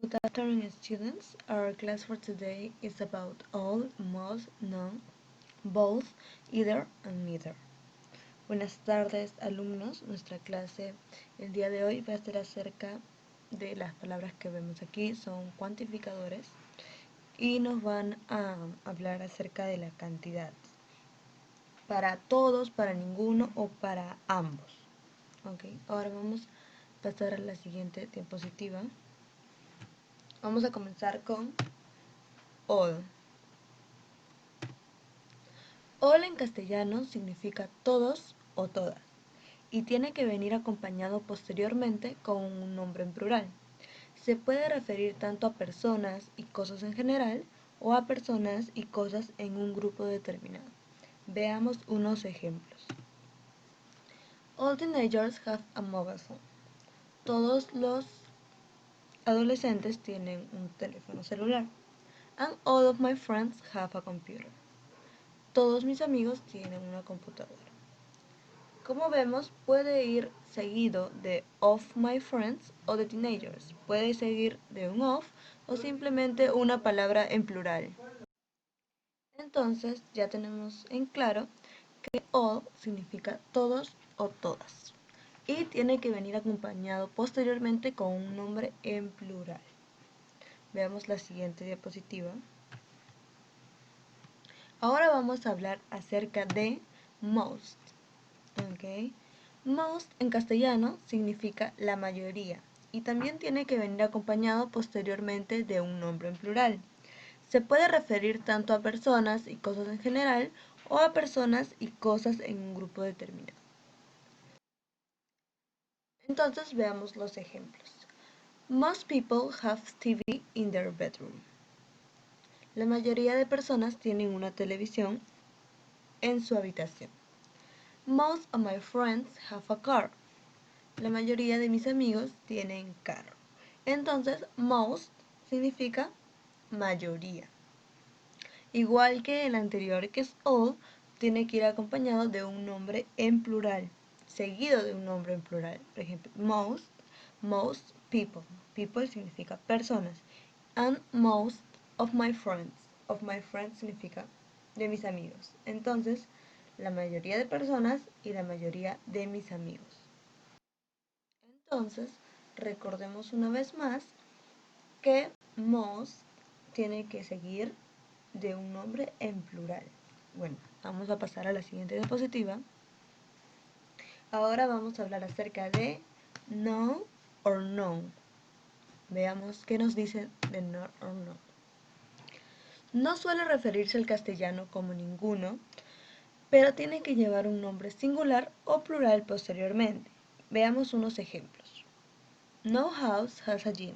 Good afternoon, students. Our class for today is about all, most, none, both, either, and neither. Buenas tardes, alumnos. Nuestra clase el día de hoy va a ser acerca de las palabras que vemos aquí. Son cuantificadores y nos van a hablar acerca de la cantidad. Para todos, para ninguno o para ambos. Ok, ahora vamos a pasar a la siguiente diapositiva. Vamos a comenzar con all. All en castellano significa todos o todas y tiene que venir acompañado posteriormente con un nombre en plural. Se puede referir tanto a personas y cosas en general o a personas y cosas en un grupo determinado. Veamos unos ejemplos. All teenagers have a mobile phone. Todos los adolescentes tienen un teléfono celular. And all of my friends have a computer. Todos mis amigos tienen una computadora. Como vemos, puede ir seguido de of my friends o de teenagers. Puede seguir de un of o simplemente una palabra en plural. Entonces ya tenemos en claro que all significa todos o todas. Y tiene que venir acompañado posteriormente con un nombre en plural. Veamos la siguiente diapositiva. Ahora vamos a hablar acerca de most. Okay. Most en castellano significa la mayoría y también tiene que venir acompañado posteriormente de un nombre en plural. Se puede referir tanto a personas y cosas en general o a personas y cosas en un grupo determinado. Entonces veamos los ejemplos. Most people have TV in their bedroom. La mayoría de personas tienen una televisión en su habitación. Most of my friends have a car. La mayoría de mis amigos tienen carro. Entonces, most significa mayoría. Igual que el anterior, que es all, tiene que ir acompañado de un nombre en plural, seguido de un nombre en plural. Por ejemplo, most people. People significa personas. And most of my friends. Of my friends significa de mis amigos. Entonces, la mayoría de personas y la mayoría de mis amigos. Entonces, recordemos una vez más que most tiene que seguir de un nombre en plural. Bueno, vamos a pasar a la siguiente diapositiva. Ahora vamos a hablar acerca de no or no. Veamos qué nos dice de no or no. No suele referirse al castellano como ninguno, pero tiene que llevar un nombre singular o plural posteriormente. Veamos unos ejemplos. No house has a gym.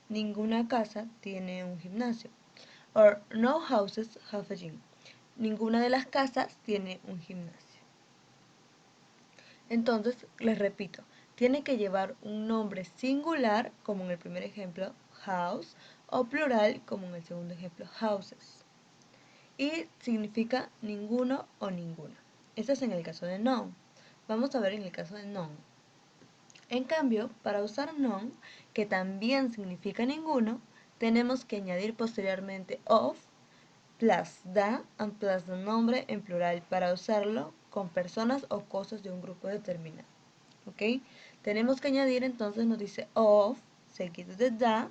Ninguna casa tiene un gimnasio. Or no houses have a gym. Ninguna de las casas tiene un gimnasio. Entonces, les repito, tiene que llevar un nombre singular, como en el primer ejemplo, house, o plural, como en el segundo ejemplo, houses. Y significa ninguno o ninguna. Eso es en el caso de no. Vamos a ver en el caso de no. En cambio, para usar none, que también significa ninguno, tenemos que añadir posteriormente of, plus the, and plus the nombre en plural para usarlo con personas o cosas de un grupo determinado. ¿Ok? Tenemos que añadir, entonces nos dice of, seguido de the,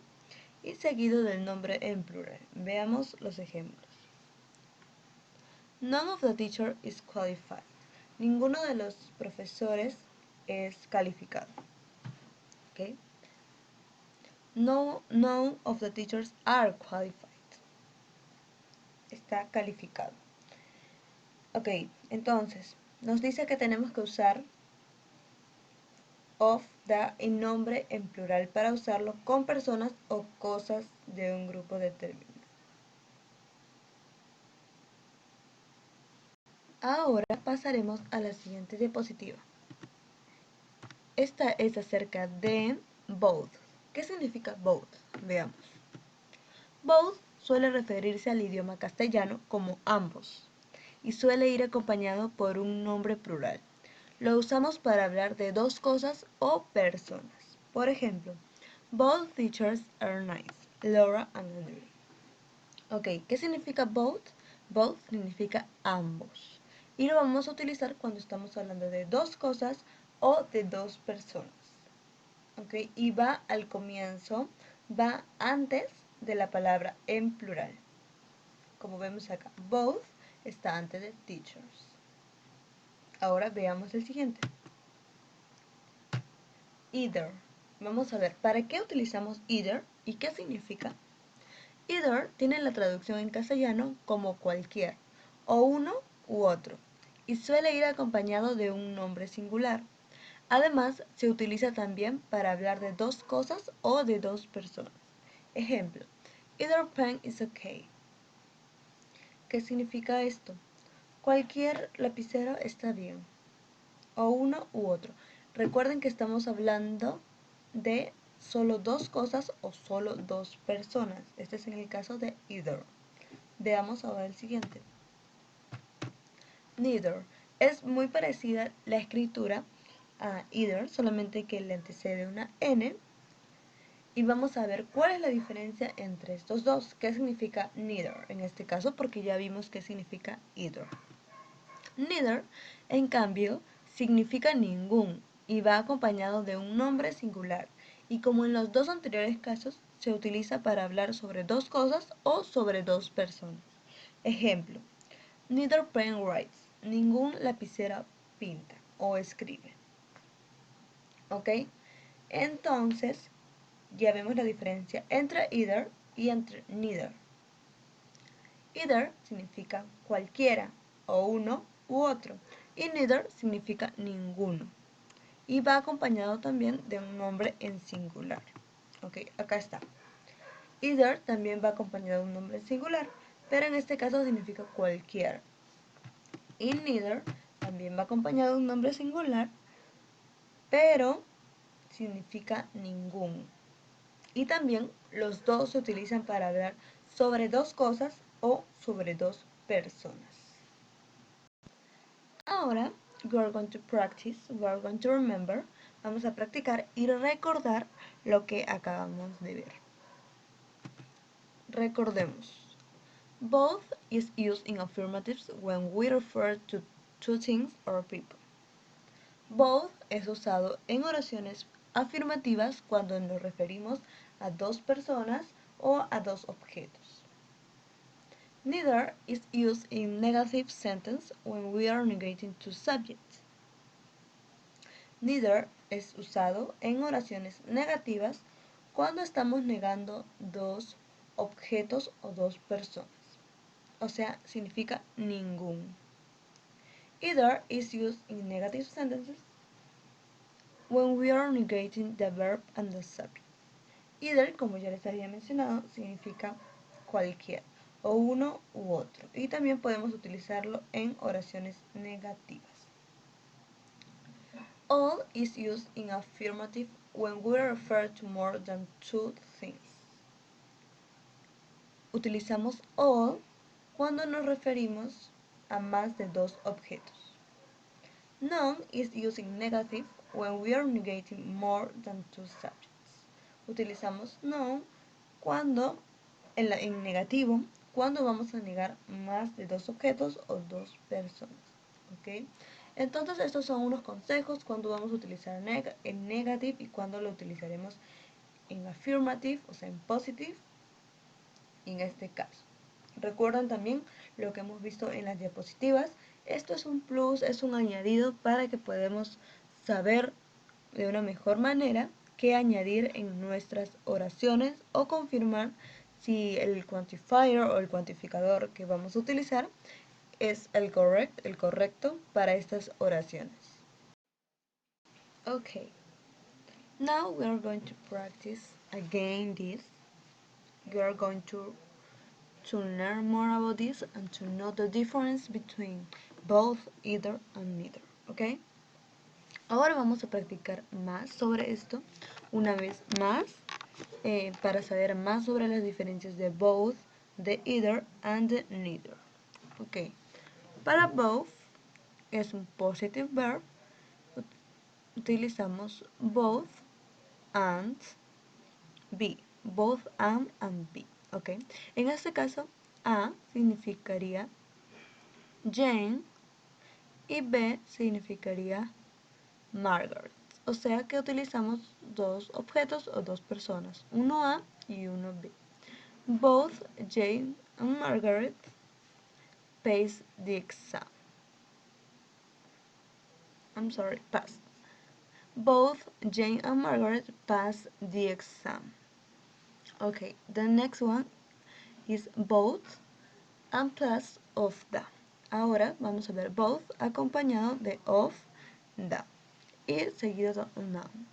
y seguido del nombre en plural. Veamos los ejemplos. None of the teacher is qualified. Ninguno de los profesores es calificado. Okay. No, none of the teachers are qualified. Está calificado. Ok, entonces, nos dice que tenemos que usar of, the y nombre en plural para usarlo con personas o cosas de un grupo determinado. Ahora pasaremos a la siguiente diapositiva. Esta es acerca de both. ¿Qué significa both? Veamos. Both suele referirse al idioma castellano como ambos y suele ir acompañado por un nombre plural. Lo usamos para hablar de dos cosas o personas. Por ejemplo, Both teachers are nice. Laura and Andrew. Ok, ¿qué significa both? Both significa ambos. Y lo vamos a utilizar cuando estamos hablando de dos cosas o de dos personas. Ok, y va al comienzo, va antes de la palabra en plural. Como vemos acá, both está antes de teachers. Ahora veamos el siguiente. Either. Vamos a ver, ¿para qué utilizamos either y qué significa? Either tiene la traducción en castellano como cualquier, o uno u otro, y suele ir acompañado de un nombre singular. Además, se utiliza también para hablar de dos cosas o de dos personas. Ejemplo, either pen is okay. ¿Qué significa esto? Cualquier lapicero está bien, o uno u otro. Recuerden que estamos hablando de solo dos cosas o solo dos personas. Este es en el caso de either. Veamos ahora el siguiente. Neither. Es muy parecida la escritura a either, solamente que le antecede una N. Y vamos a ver cuál es la diferencia entre estos dos. ¿Qué significa neither? En este caso, porque ya vimos qué significa either. Neither, en cambio, significa ningún y va acompañado de un nombre singular. Y como en los dos anteriores casos, se utiliza para hablar sobre dos cosas o sobre dos personas. Ejemplo, neither pen writes. Ningún lapicero pinta o escribe. ¿Ok? Entonces, ya vemos la diferencia entre either y entre neither. Either significa cualquiera, o uno u otro, y neither significa ninguno. Y va acompañado también de un nombre en singular. Ok, acá está. Either también va acompañado de un nombre en singular, pero en este caso significa cualquiera. Y neither también va acompañado de un nombre singular, pero significa ningún. Y también los dos se utilizan para hablar sobre dos cosas o sobre dos personas. Ahora, we are going to practice, we are going to remember. Vamos a practicar y recordar lo que acabamos de ver. Recordemos. Both is used in affirmatives when we refer to two things or people. Both es usado en oraciones afirmativas cuando nos referimos a dos personas o a dos objetos. Neither is used in negative sentence when we are negating two subjects. Neither es usado en oraciones negativas cuando estamos negando dos objetos o dos personas. O sea, significa ningún. Either is used in negative sentences when we are negating the verb and the subject. Either, como ya les había mencionado, significa cualquier, o uno u otro. Y también podemos utilizarlo en oraciones negativas. All is used in affirmative when we refer to more than two things. Utilizamos all cuando nos referimos a más de dos objetos. None is used in negative when we are negating more than two subjects. Utilizamos none cuando en negativo cuando vamos a negar más de dos objetos o dos personas. ¿Ok? Entonces estos son unos consejos cuando vamos a utilizar en negative y cuando lo utilizaremos en affirmative, o sea en positive, en este caso. Recuerden también lo que hemos visto en las diapositivas. Esto es un plus, es un añadido para que podamos saber de una mejor manera qué añadir en nuestras oraciones o confirmar si el quantifier o el cuantificador que vamos a utilizar es el correcto para estas oraciones. Okay, now we are going to practice again this. We are going to learn more about this and to know the difference between both, either and neither. Okay? Ahora vamos a practicar más sobre esto una vez más para saber más sobre las diferencias de both, de either and de neither. Ok, para both es un positive verb, utilizamos both and B, both and B, ¿ok? En este caso, A significaría Jane y B significaría Margaret. O sea que utilizamos dos objetos o dos personas, uno A y uno B. Both Jane and Margaret passed the exam. Passed. Both Jane and Margaret passed the exam. Okay, the next one is both and plus of the. Ahora vamos a ver both acompañado de of, the y seguido de un noun.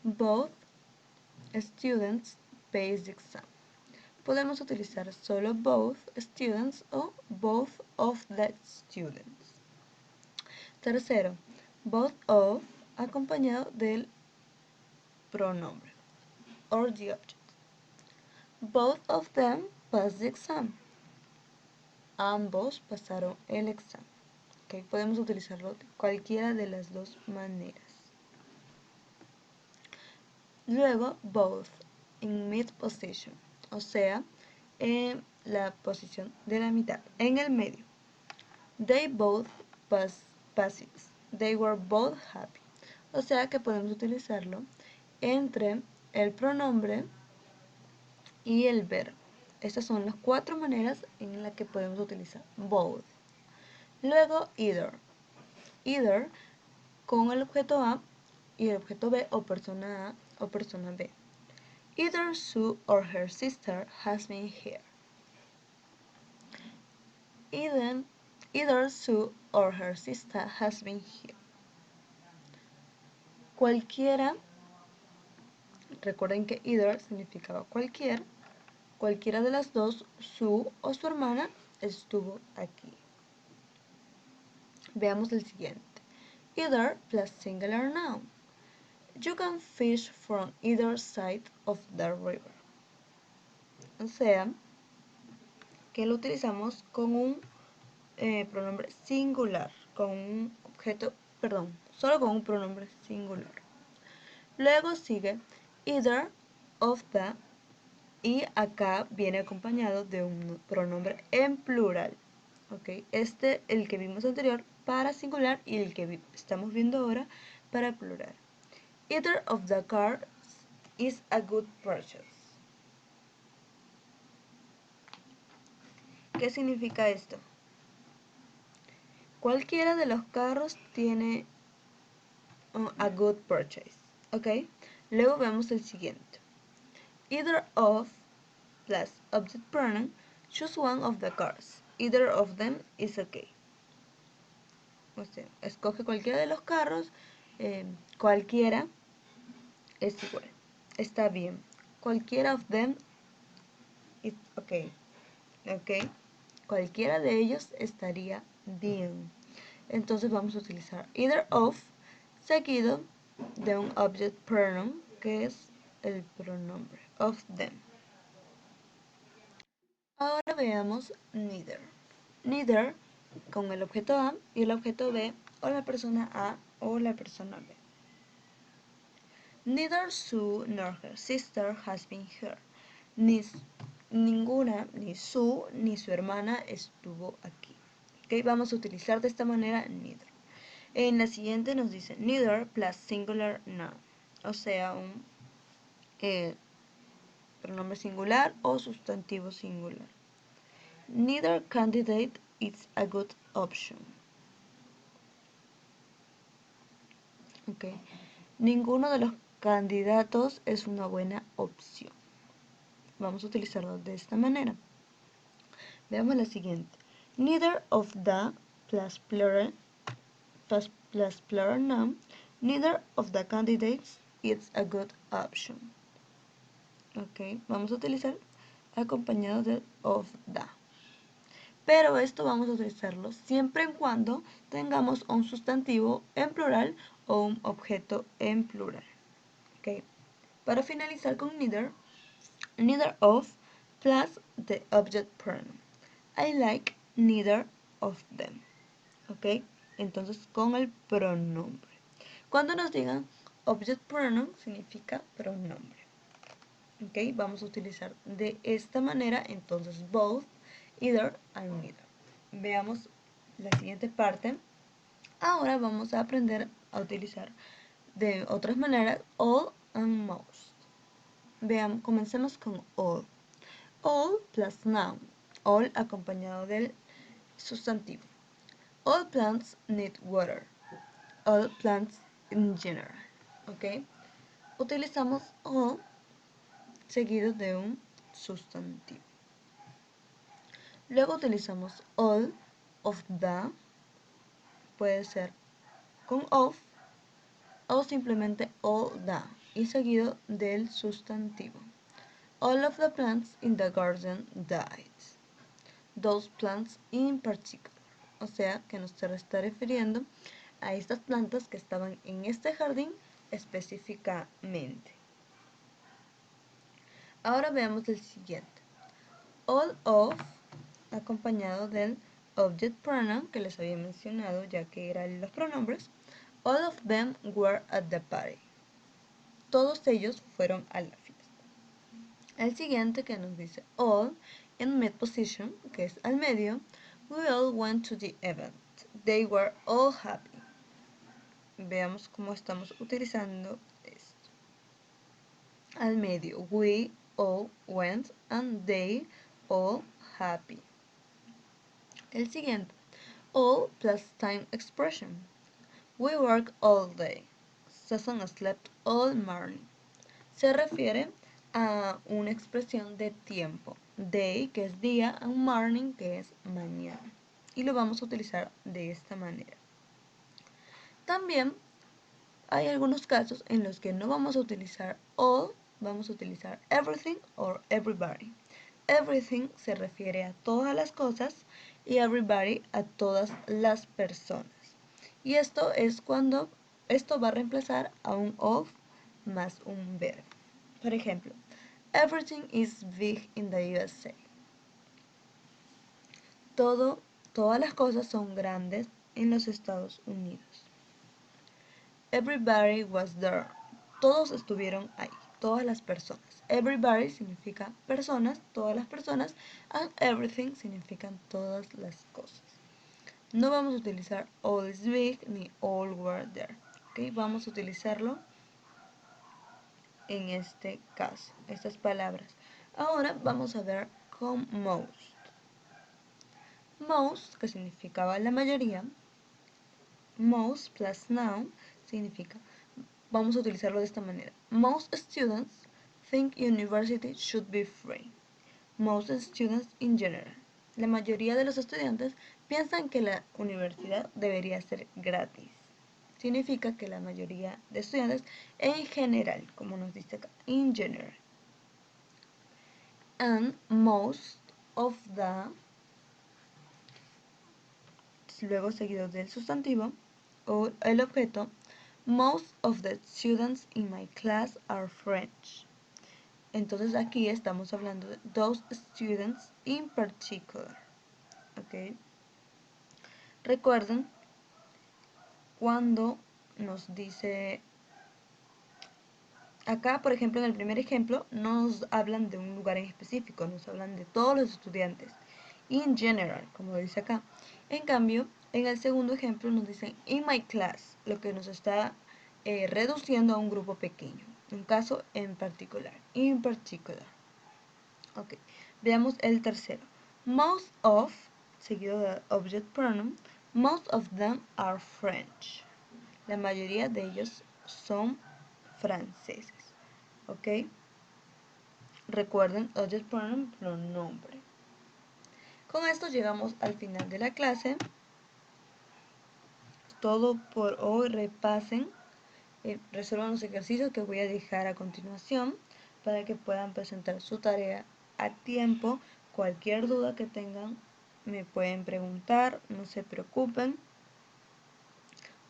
Both students passed the exam. Podemos utilizar solo both students o both of the students. Tercero, both of acompañado del pronombre or the object. Both of them passed the exam. Ambos pasaron el examen. Okay, podemos utilizarlo de cualquiera de las dos maneras. Luego, both in mid position, o sea, en la posición de la mitad, en el medio. They both passed it. They were both happy. O sea que podemos utilizarlo entre el pronombre y el verbo. Estas son las cuatro maneras en las que podemos utilizar both. Luego, either. Either con el objeto A y el objeto B o persona A o persona B. Either Sue or her sister has been here. Either Sue or her sister has been here. Cualquiera, recuerden que either significaba cualquiera de las dos, Sue o su hermana, estuvo aquí. Veamos el siguiente. Either plus singular noun. You can fish from either side of the river. O sea, que lo utilizamos con un pronombre singular, con un objeto, perdón, solo con un pronombre singular. Luego sigue either of the y acá viene acompañado de un pronombre en plural. ¿Ok? El que vimos anterior para singular y el que estamos viendo ahora para plural. Either of the cars is a good purchase. ¿Qué significa esto? Cualquiera de los carros tiene a good purchase. ¿Ok? Luego vemos el siguiente. Either of plus object pronoun, choose one of the cars. Either of them is okay. O sea, escoge cualquiera de los carros, cualquiera es igual, está bien. Cualquiera of them is okay. Ok, cualquiera de ellos estaría bien. Entonces vamos a utilizar either of seguido de un object pronoun que es el pronombre of them. Ahora veamos neither. Neither con el objeto A y el objeto B o la persona A o la persona B. Neither Sue nor her sister has been here. Ninguna, ni Sue ni su hermana estuvo aquí. Okay, vamos a utilizar de esta manera neither. En la siguiente nos dice neither plus singular noun, o sea, un pronombre singular o sustantivo singular. Neither candidate is a good option. Okay. Ninguno de los candidatos es una buena opción. Vamos a utilizarlo de esta manera. Veamos la siguiente. Neither of the plus plural noun. Neither of the candidates is a good option. Ok, vamos a utilizar acompañado de of the. Pero esto vamos a utilizarlo siempre y cuando tengamos un sustantivo en plural o un objeto en plural. Okay. Para finalizar con neither of plus the object pronoun. I like neither of them. Ok, entonces con el pronombre. Cuando nos digan object pronoun significa pronombre. Ok, vamos a utilizar de esta manera entonces both, either and neither. Veamos la siguiente parte. Ahora vamos a aprender a utilizar de otras maneras all and most. Veamos, comencemos con all. All plus noun. All acompañado del sustantivo. All plants need water. All plants in general. ¿Ok? Utilizamos all seguido de un sustantivo. Luego utilizamos all of the. Puede ser con of o simplemente all the y seguido del sustantivo. All of the plants in the garden died. Those plants in particular. O sea que nos está refiriendo a estas plantas que estaban en este jardín específicamente. Ahora veamos el siguiente. All of acompañado del object pronoun que les había mencionado ya que eran los pronombres. All of them were at the party. Todos ellos fueron a la fiesta. El siguiente que nos dice all in mid position, que es al medio. We all went to the event. They were all happy. Veamos cómo estamos utilizando esto. Al medio, we all went and they all happy. El siguiente, all plus time expression. We work all day. Susan slept all morning. Se refiere a una expresión de tiempo. Day, que es día, and morning, que es mañana. Y lo vamos a utilizar de esta manera. También hay algunos casos en los que no vamos a utilizar all, vamos a utilizar everything or everybody. Everything se refiere a todas las cosas y everybody a todas las personas. Y esto es cuando esto va a reemplazar a un of más un verbo. Por ejemplo, everything is big in the USA. Todas las cosas son grandes en los Estados Unidos. Everybody was there. Todos estuvieron ahí, todas las personas. Everybody significa personas, todas las personas, and everything significan todas las cosas. No vamos a utilizar all is big ni all were there. ¿Okay? Vamos a utilizarlo en este caso, estas palabras. Ahora vamos a ver con most. Most, que significaba la mayoría, most plus noun significa, vamos a utilizarlo de esta manera. Most students think university should be free. Most students in general. La mayoría de los estudiantes piensan que la universidad debería ser gratis. Significa que la mayoría de estudiantes en general, como nos dice acá, in general. And most of the, luego seguido del sustantivo o el objeto, most of the students in my class are French. Entonces aquí estamos hablando de those students in particular. ¿Ok? Recuerden cuando nos dice acá, por ejemplo, en el primer ejemplo, no nos hablan de un lugar en específico, nos hablan de todos los estudiantes. In general, como dice acá. En cambio, en el segundo ejemplo nos dicen in my class, lo que nos está reduciendo a un grupo pequeño. Un caso en particular. In particular. Ok, veamos el tercero. Most of, seguido de object pronoun, most of them are French. La mayoría de ellos son franceses. ¿Ok? Recuerden, object pronoun, pronombre. Con esto llegamos al final de la clase. Todo por hoy. Repasen, resuelvan los ejercicios que voy a dejar a continuación para que puedan presentar su tarea a tiempo. Cualquier duda que tengan me pueden preguntar, no se preocupen.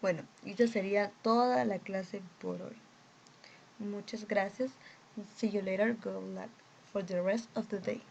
Bueno, esta sería toda la clase por hoy. Muchas gracias. See you later. Good luck for the rest of the day.